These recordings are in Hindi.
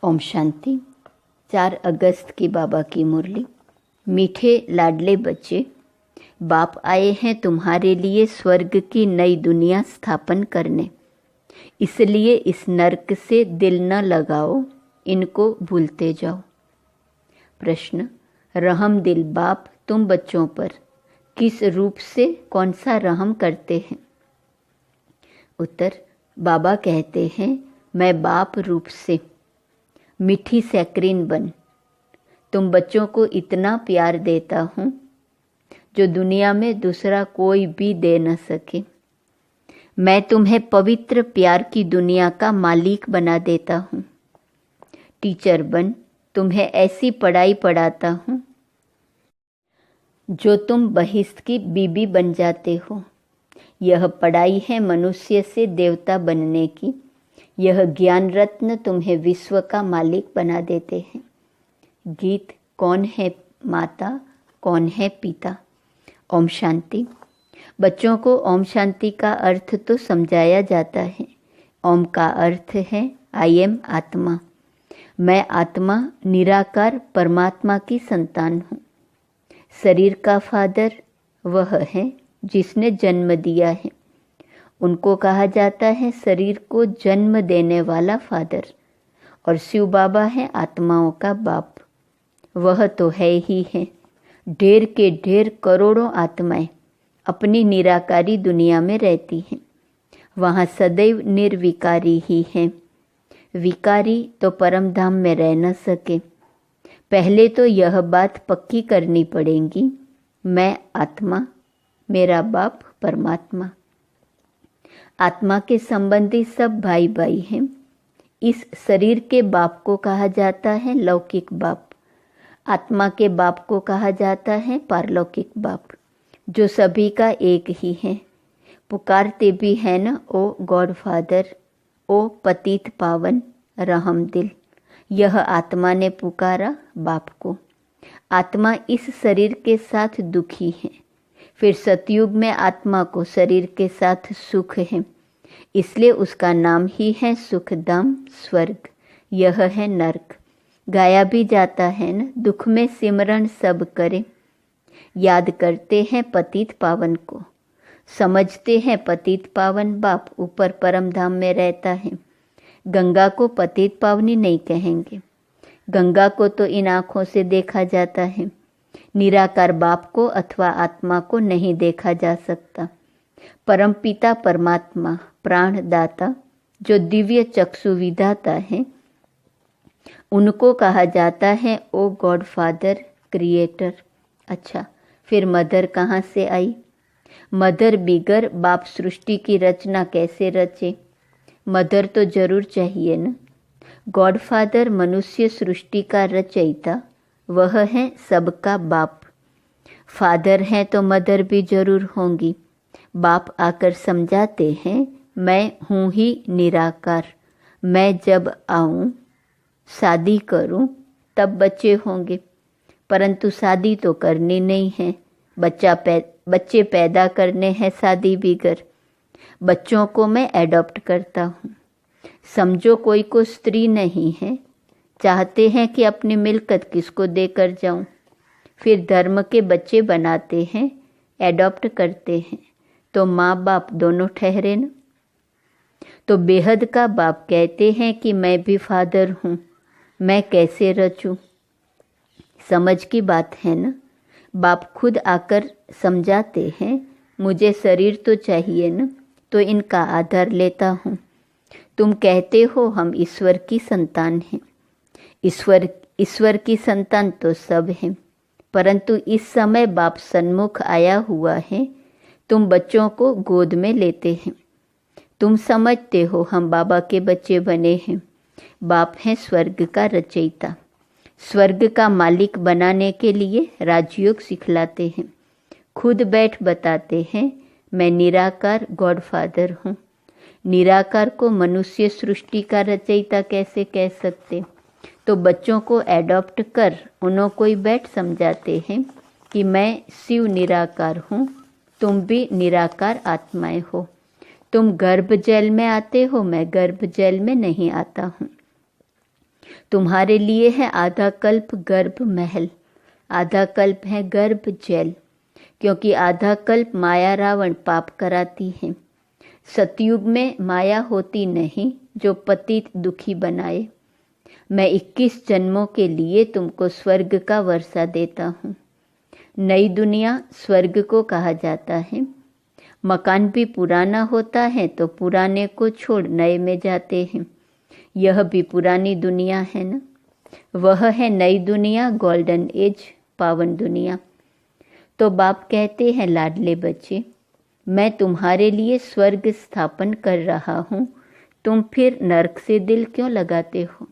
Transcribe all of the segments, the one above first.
ओम शांति। 4 अगस्त की बाबा की मुरली। मीठे लाडले बच्चे, बाप आए हैं तुम्हारे लिए स्वर्ग की नई दुनिया स्थापन करने। इसलिए इस नरक से दिल न लगाओ, इनको भूलते जाओ। प्रश्न, रहम दिल बाप तुम बच्चों पर किस रूप से कौन सा रहम करते हैं? उत्तर, बाबा कहते हैं मैं बाप रूप से मीठी सैक्रीन बन तुम बच्चों को इतना प्यार देता हूँ जो दुनिया में दूसरा कोई भी दे न सके। मैं तुम्हें पवित्र प्यार की दुनिया का मालिक बना देता हूँ। टीचर बन तुम्हें ऐसी पढ़ाई पढ़ाता हूँ जो तुम बहिश्त की बीबी बन जाते हो। यह पढ़ाई है मनुष्य से देवता बनने की। यह ज्ञान रत्न तुम्हें विश्व का मालिक बना देते हैं। गीत, कौन है माता कौन है पिता। ओम शांति। बच्चों को ओम शांति का अर्थ तो समझाया जाता है। ओम का अर्थ है आई एम आत्मा। मैं आत्मा निराकार परमात्मा की संतान हूँ। शरीर का फादर वह है जिसने जन्म दिया है। उनको कहा जाता है शरीर को जन्म देने वाला फादर। और शिव बाबा है आत्माओं का बाप। वह तो है ही है। ढेर के ढेर करोड़ों आत्माएं अपनी निराकारी दुनिया में रहती हैं। वहाँ सदैव निर्विकारी ही हैं। विकारी तो परम धाम में रह न सके। पहले तो यह बात पक्की करनी पड़ेगी, मैं आत्मा, मेरा बाप परमात्मा। आत्मा के संबंधी सब भाई भाई हैं। इस शरीर के बाप को कहा जाता है लौकिक बाप। आत्मा के बाप को कहा जाता है पारलौकिक बाप, जो सभी का एक ही है। पुकारते भी है न, ओ गॉड फादर, ओ पतित पावन रहम दिल। यह आत्मा ने पुकारा बाप को। आत्मा इस शरीर के साथ दुखी है। फिर सतयुग में आत्मा को शरीर के साथ सुख है, इसलिए उसका नाम ही है सुखधाम स्वर्ग। यह है नरक। गाया भी जाता है न, दुख में सिमरन सब करे। याद करते हैं पतित पावन को, समझते हैं पतित पावन बाप ऊपर परम धाम में रहता है। गंगा को पतित पावनी नहीं कहेंगे। गंगा को तो इन आँखों से देखा जाता है। निराकार बाप को अथवा आत्मा को नहीं देखा जा सकता। परमपिता परमात्मा प्राणदाता जो दिव्य चक्षु विधाता है, उनको कहा जाता है ओ गॉड फादर क्रिएटर। अच्छा, फिर मदर कहाँ से आई? मदर बिगर बाप सृष्टि की रचना कैसे रचे? मदर तो जरूर चाहिए न। गॉड फादर मनुष्य सृष्टि का रचयिता, वह है सबका बाप। फादर हैं तो मदर भी जरूर होंगी। बाप आकर समझाते हैं मैं हूँ ही निराकार। मैं जब आऊँ, शादी करूँ, तब बच्चे होंगे। परंतु शादी तो करनी नहीं है। बच्चे पैदा करने हैं शादी बिगर। बच्चों को मैं एडॉप्ट करता हूँ। समझो कोई को स्त्री नहीं है, चाहते हैं कि अपनी मिल्कत किसको देकर जाऊं। फिर धर्म के बच्चे बनाते हैं, एडॉप्ट करते हैं, तो माँ बाप दोनों ठहरे न। तो बेहद का बाप कहते हैं कि मैं भी फादर हूँ, मैं कैसे रचूं? समझ की बात है न। बाप खुद आकर समझाते हैं मुझे शरीर तो चाहिए न, तो इनका आधार लेता हूँ। तुम कहते हो हम ईश्वर की संतान हैं। ईश्वर की संतान तो सब हैं, परंतु इस समय बाप सन्मुख आया हुआ है। तुम बच्चों को गोद में लेते हैं। तुम समझते हो हम बाबा के बच्चे बने हैं। बाप हैं स्वर्ग का रचयिता। स्वर्ग का मालिक बनाने के लिए राजयोग सिखलाते हैं। खुद बैठ बताते हैं मैं निराकार गॉड फादर हूँ। निराकार को मनुष्य सृष्टि का रचयिता कैसे कह सकते? तो बच्चों को एडॉप्ट कर उन्हों को ही बैठ समझाते हैं कि मैं शिव निराकार हूँ, तुम भी निराकार आत्माएं हो। तुम गर्भ जल में आते हो, मैं गर्भ जल में नहीं आता हूँ। तुम्हारे लिए है आधा कल्प गर्भ महल, आधा कल्प है गर्भ जेल, क्योंकि आधा कल्प माया रावण पाप कराती है। सतयुग में माया होती नहीं जो पतित दुखी बनाए। मैं 21 जन्मों के लिए तुमको स्वर्ग का वर्षा देता हूँ। नई दुनिया स्वर्ग को कहा जाता है। मकान भी पुराना होता है तो पुराने को छोड़ नए में जाते हैं। यह भी पुरानी दुनिया है ना। वह है नई दुनिया, गोल्डन एज, पावन दुनिया। तो बाप कहते हैं, लाडले बच्चे, मैं तुम्हारे लिए स्वर्ग स्थापन कर रहा हूँ, तुम फिर नरक से दिल क्यों लगाते हो।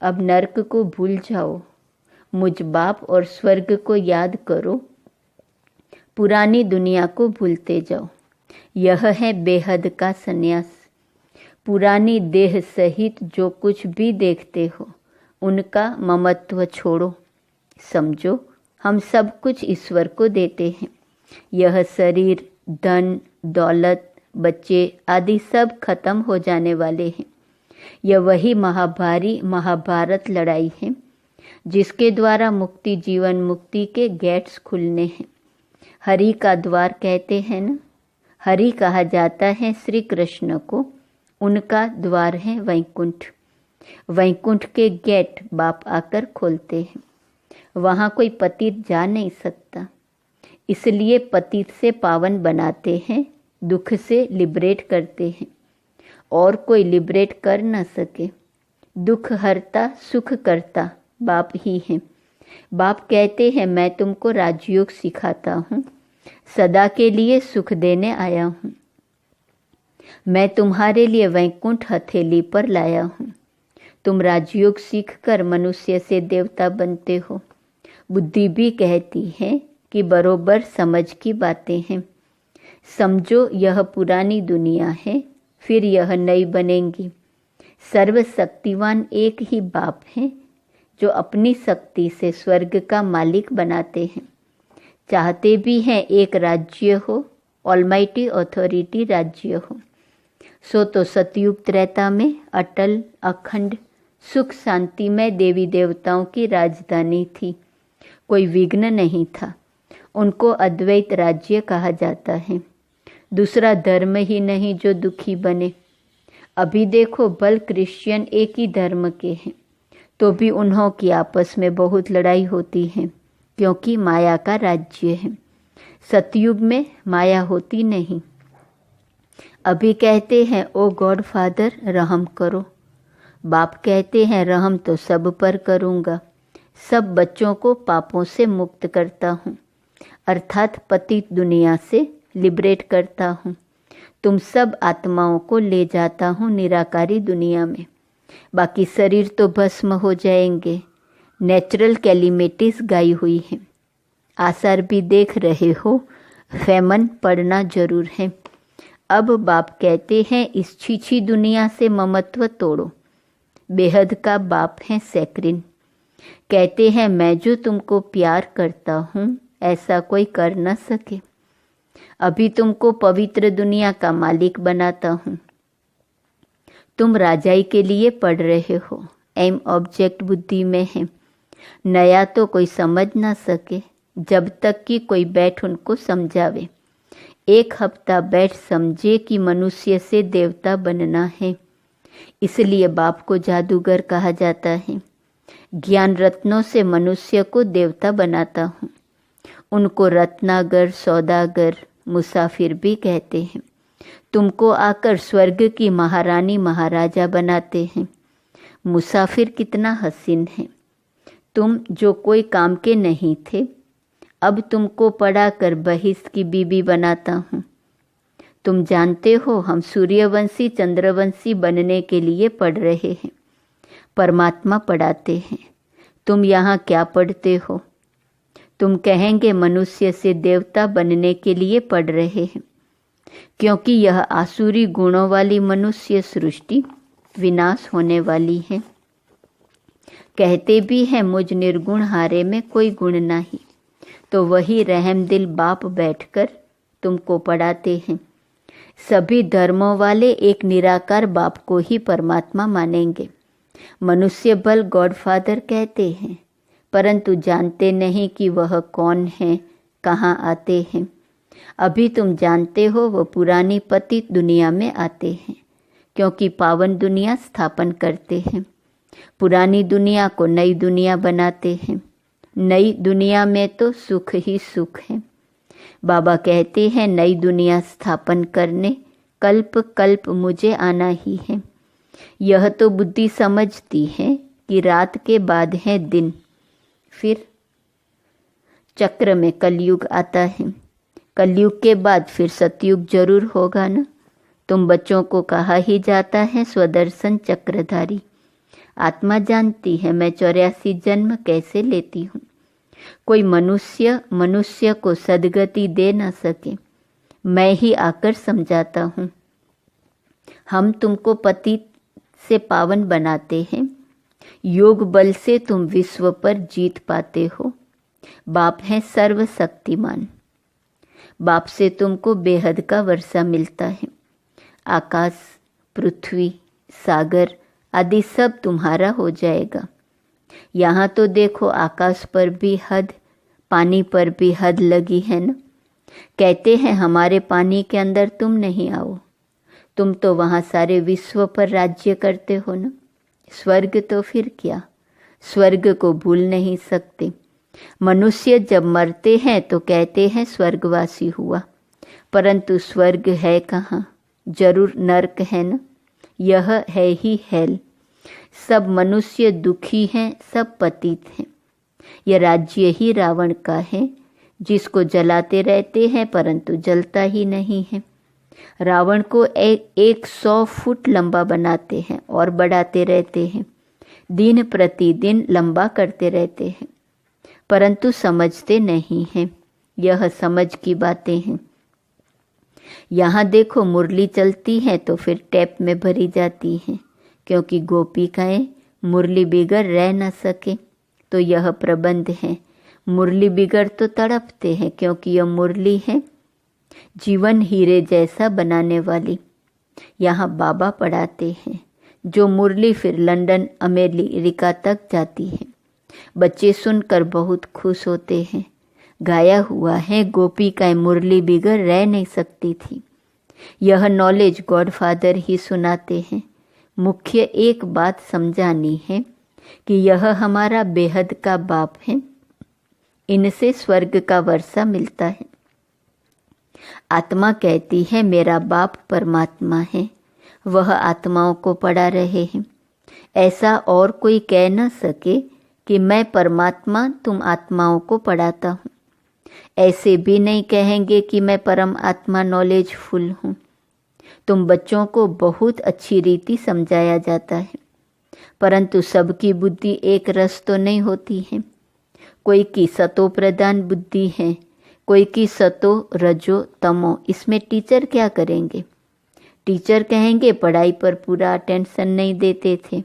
अब नरक को भूल जाओ, मुझ बाप और स्वर्ग को याद करो, पुरानी दुनिया को भूलते जाओ। यह है बेहद का संन्यास। पुरानी देह सहित जो कुछ भी देखते हो उनका ममत्व छोड़ो। समझो हम सब कुछ ईश्वर को देते हैं। यह शरीर, धन, दौलत, बच्चे आदि सब खत्म हो जाने वाले हैं। यह वही महाभारी महाभारत लड़ाई है जिसके द्वारा मुक्ति, जीवन मुक्ति के गेट्स खुलने हैं। हरि का द्वार कहते हैं ना। हरि कहा जाता है श्री कृष्ण को, उनका द्वार है वैकुंठ। वैकुंठ के गेट बाप आकर खोलते हैं। वहाँ कोई पतित जा नहीं सकता, इसलिए पतित से पावन बनाते हैं, दुख से लिबरेट करते हैं। और कोई लिबरेट कर न सके। दुख हरता सुख करता बाप ही है। बाप कहते हैं, मैं तुमको राजयोग सिखाता हूँ, सदा के लिए सुख देने आया हूँ। मैं तुम्हारे लिए वैकुंठ हथेली पर लाया हूँ। तुम राजयोग सीख कर मनुष्य से देवता बनते हो। बुद्धि भी कहती है कि बरोबर समझ की बातें हैं। समझो यह पुरानी दुनिया है, फिर यह नई बनेंगी। सर्वशक्तिवान एक ही बाप है जो अपनी शक्ति से स्वर्ग का मालिक बनाते हैं। चाहते भी हैं एक राज्य हो, ऑलमाइटी अथॉरिटी राज्य हो। सो तो सतयुग त्रेता में अटल अखंड सुख शांति में देवी देवताओं की राजधानी थी। कोई विघ्न नहीं था। उनको अद्वैत राज्य कहा जाता है। दूसरा धर्म ही नहीं जो दुखी बने। अभी देखो, बल क्रिश्चियन एक ही धर्म के हैं तो भी उन्हों की आपस में बहुत लड़ाई होती है, क्योंकि माया का राज्य है। सतयुग में माया होती नहीं। अभी कहते हैं, ओ गॉड फादर रहम करो। बाप कहते हैं, रहम तो सब पर करूँगा। सब बच्चों को पापों से मुक्त करता हूँ, अर्थात पतित दुनिया से लिबरेट करता हूँ। तुम सब आत्माओं को ले जाता हूँ निराकारी दुनिया में। बाकी शरीर तो भस्म हो जाएंगे। नेचुरल कैलिमिटीज गाई हुई है। आसार भी देख रहे हो, फैमन पड़ना जरूर है। अब बाप कहते हैं, इस छीछी दुनिया से ममत्व तोड़ो। बेहद का बाप है सैक्रिन। कहते हैं, मैं जो तुमको प्यार करता हूँ ऐसा कोई कर न सके। अभी तुमको पवित्र दुनिया का मालिक बनाता हूँ। तुम राजाई के लिए पढ़ रहे हो, एम ऑब्जेक्ट बुद्धि में है। नया तो कोई समझ ना सके जब तक कि कोई बैठ उनको समझावे। 1 हफ्ता बैठ समझे कि मनुष्य से देवता बनना है। इसलिए बाप को जादूगर कहा जाता है। ज्ञान रत्नों से मनुष्य को देवता बनाता हूँ। उनको रत्नागर, सौदागर, मुसाफिर भी कहते हैं। तुमको आकर स्वर्ग की महारानी महाराजा बनाते हैं। मुसाफिर कितना हसीन है। तुम जो कोई काम के नहीं थे, अब तुमको पढ़ाकर बहिष्ठ की बीबी बनाता हूँ। तुम जानते हो हम सूर्यवंशी चंद्रवंशी बनने के लिए पढ़ रहे हैं। परमात्मा पढ़ाते हैं। तुम यहाँ क्या पढ़ते हो? तुम कहेंगे मनुष्य से देवता बनने के लिए पढ़ रहे हैं, क्योंकि यह आसुरी गुणों वाली मनुष्य सृष्टि विनाश होने वाली है। कहते भी हैं, मुझ निर्गुण हारे में कोई गुण नहीं। तो वही रहमदिल बाप बैठकर तुमको पढ़ाते हैं। सभी धर्मों वाले एक निराकार बाप को ही परमात्मा मानेंगे। मनुष्य बल गॉडफादर कहते हैं, परंतु जानते नहीं कि वह कौन है, कहाँ आते हैं। अभी तुम जानते हो वो पुरानी पतित दुनिया में आते हैं, क्योंकि पावन दुनिया स्थापन करते हैं। पुरानी दुनिया को नई दुनिया बनाते हैं। नई दुनिया में तो सुख ही सुख है। बाबा कहते हैं नई दुनिया स्थापन करने कल्प कल्प मुझे आना ही है। यह तो बुद्धि समझती है कि रात के बाद है दिन, फिर चक्र में कलयुग आता है। कलयुग के बाद फिर सतयुग जरूर होगा ना। तुम बच्चों को कहा ही जाता है स्वदर्शन चक्रधारी। आत्मा जानती है मैं 84 जन्म कैसे लेती हूँ। कोई मनुष्य को सदगति दे न सके, मैं ही आकर समझाता हूँ। हम तुमको पतित से पावन बनाते हैं। योग बल से तुम विश्व पर जीत पाते हो। बाप है सर्वशक्तिमान। बाप से तुमको बेहद का वर्षा मिलता है। आकाश, पृथ्वी, सागर आदि सब तुम्हारा हो जाएगा। यहाँ तो देखो आकाश पर भी हद, पानी पर भी हद लगी है ना। कहते हैं हमारे पानी के अंदर तुम नहीं आओ। तुम तो वहाँ सारे विश्व पर राज्य करते हो ना। स्वर्ग तो फिर क्या, स्वर्ग को भूल नहीं सकते। मनुष्य जब मरते हैं तो कहते हैं स्वर्गवासी हुआ, परंतु स्वर्ग है कहाँ, जरूर नरक है ना। यह है ही हेल। सब मनुष्य दुखी हैं, सब पतित हैं। यह राज्य ही रावण का है, जिसको जलाते रहते हैं परंतु जलता ही नहीं है। रावण को 100 फुट लंबा बनाते हैं और बढ़ाते रहते हैं। दिन प्रतिदिन लंबा करते रहते हैं, परंतु समझते नहीं हैं। यह समझ की बातें हैं। यहाँ देखो मुरली चलती है तो फिर टैप में भरी जाती है, क्योंकि गोपिकाएं मुरली बिगर रह न सके। तो यह प्रबंध है। मुरली बिगर तो तड़पते हैं, क्योंकि यह मुरली है जीवन हीरे जैसा बनाने वाली। यहाँ बाबा पढ़ाते हैं जो मुरली फिर लंदन अमेरिका तक जाती है। बच्चे सुनकर बहुत खुश होते हैं। गाया हुआ है गोपिकाएं मुरली बिगर रह नहीं सकती थी। यह नॉलेज गॉडफादर ही सुनाते हैं। मुख्य एक बात समझानी है कि यह हमारा बेहद का बाप है। इनसे स्वर्ग का वर्षा मिलता है। आत्मा कहती है मेरा बाप परमात्मा है, वह आत्माओं को पढ़ा रहे हैं। ऐसा और कोई कह न सके कि मैं परमात्मा तुम आत्माओं को पढ़ाता हूँ। ऐसे भी नहीं कहेंगे कि मैं परम आत्मा नॉलेजफुल हूँ। तुम बच्चों को बहुत अच्छी रीति समझाया जाता है, परंतु सबकी बुद्धि एक रस तो नहीं होती है। कोई की सतो प्रधान बुद्धि है, कोई की सतो रजो तमो। इसमें टीचर क्या करेंगे? टीचर कहेंगे पढ़ाई पर पूरा अटेंशन नहीं देते थे।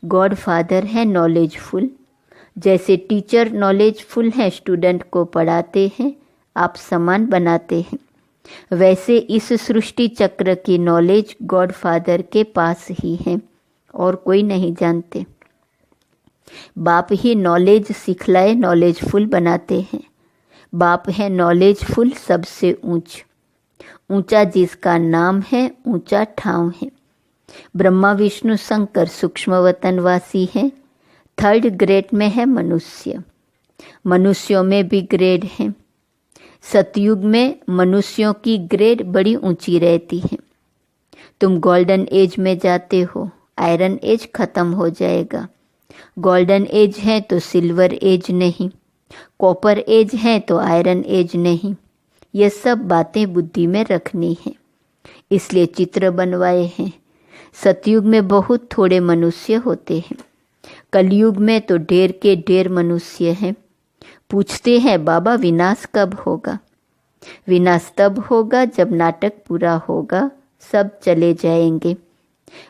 गॉड फादर है नॉलेजफुल। जैसे टीचर नॉलेजफुल है, स्टूडेंट को पढ़ाते हैं, आप समान बनाते हैं, वैसे इस सृष्टि चक्र की नॉलेज गॉड फादर के पास ही है और कोई नहीं जानते। बाप ही नॉलेज सिखलाए नॉलेजफुल बनाते हैं। बाप है नॉलेजफुल सबसे ऊंचा जिसका नाम है ऊंचा ठाव है। ब्रह्मा विष्णु शंकर सूक्ष्म वतनवासी है। 3rd ग्रेड में है मनुष्य। मनुष्यों में भी ग्रेड है। सतयुग में मनुष्यों की ग्रेड बड़ी ऊंची रहती है। तुम गोल्डन एज में जाते हो, आयरन एज खत्म हो जाएगा। गोल्डन एज है तो सिल्वर एज नहीं, कॉपर एज है तो आयरन एज नहीं। ये सब बातें बुद्धि में रखनी है, इसलिए चित्र बनवाए हैं। सतयुग में बहुत थोड़े मनुष्य होते हैं, कलयुग में तो ढेर के ढेर मनुष्य हैं। पूछते हैं बाबा विनाश कब होगा? विनाश तब होगा जब नाटक पूरा होगा, सब चले जाएंगे।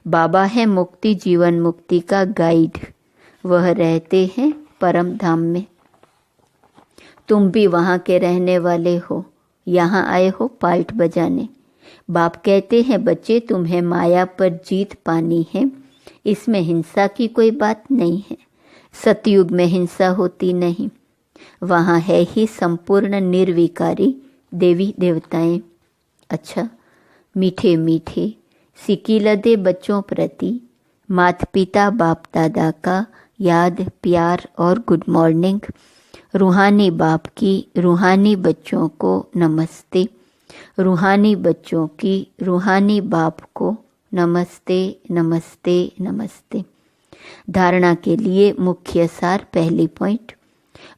बाबा है मुक्ति जीवन मुक्ति का गाइड, वह रहते हैं परम धाम में। तुम भी वहाँ के रहने वाले हो, यहाँ आए हो पाल्ट बजाने। बाप कहते हैं बच्चे तुम्हें माया पर जीत पानी है, इसमें हिंसा की कोई बात नहीं है। सतयुग में हिंसा होती नहीं, वहाँ है ही संपूर्ण निर्विकारी देवी देवताएं। अच्छा, मीठे मीठे सिकीलदे बच्चों प्रति माता पिता बाप दादा का याद, प्यार और गुड मॉर्निंग। रूहानी बाप की रूहानी बच्चों को नमस्ते। रूहानी बच्चों की रूहानी बाप को नमस्ते नमस्ते नमस्ते। धारणा के लिए मुख्य सार, पहली पॉइंट,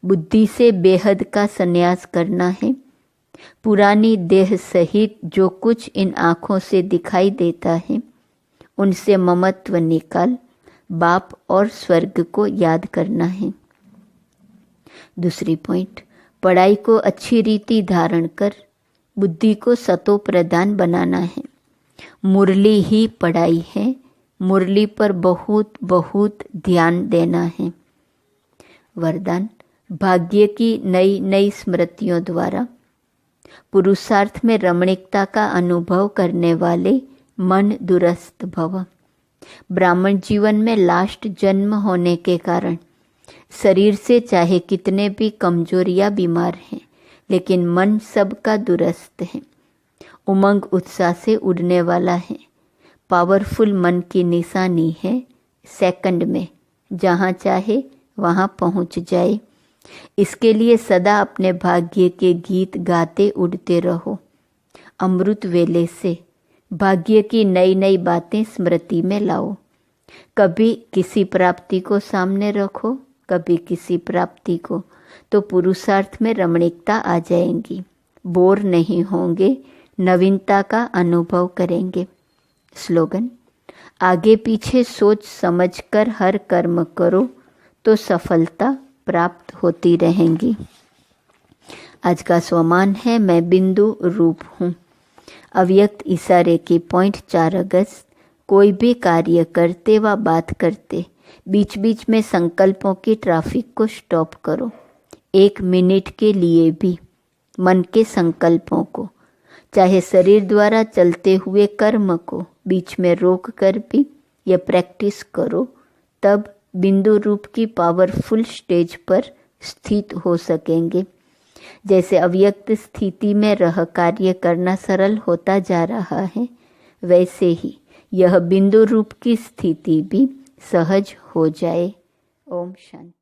बुद्धि से बेहद का संन्यास करना है। पुरानी देह सहित जो कुछ इन आँखों से दिखाई देता है उनसे ममत्व निकाल बाप और स्वर्ग को याद करना है। दूसरी पॉइंट, पढ़ाई को अच्छी रीति धारण कर बुद्धि को सतो प्रधान बनाना है। मुरली ही पढ़ाई है, मुरली पर बहुत बहुत ध्यान देना है। वरदान, भाग्य की नई नई स्मृतियों द्वारा पुरुषार्थ में रमणीकता का अनुभव करने वाले मन दुरुस्त भव। ब्राह्मण जीवन में लास्ट जन्म होने के कारण शरीर से चाहे कितने भी कमजोर या बीमार हैं, लेकिन मन सबका दुरुस्त है, उमंग उत्साह से उड़ने वाला है। पावरफुल मन की निशानी है सेकंड में जहाँ चाहे वहाँ पहुँच जाए। इसके लिए सदा अपने भाग्य के गीत गाते उड़ते रहो। अमृत वेले से भाग्य की नई नई बातें स्मृति में लाओ। कभी किसी प्राप्ति को सामने रखो, कभी किसी प्राप्ति को, तो पुरुषार्थ में रमणीकता आ जाएंगी। बोर नहीं होंगे, नवीनता का अनुभव करेंगे। स्लोगन, आगे पीछे सोच समझकर हर कर्म करो तो सफलता प्राप्त होती रहेंगी। आज का स्वमान है, मैं बिंदु रूप हूँ। अव्यक्त इशारे की पॉइंट 4 अगस्त, कोई भी कार्य करते व बात करते बीच बीच में संकल्पों की ट्रैफिक को स्टॉप करो। 1 मिनट के लिए भी मन के संकल्पों को, चाहे शरीर द्वारा चलते हुए कर्म को बीच में रोक कर भी यह प्रैक्टिस करो, तब बिंदु रूप की पावरफुल स्टेज पर स्थित हो सकेंगे। जैसे अव्यक्त स्थिति में रह कार्य करना सरल होता जा रहा है, वैसे ही यह बिंदु रूप की स्थिति भी सहज हो जाए। ओम शांति।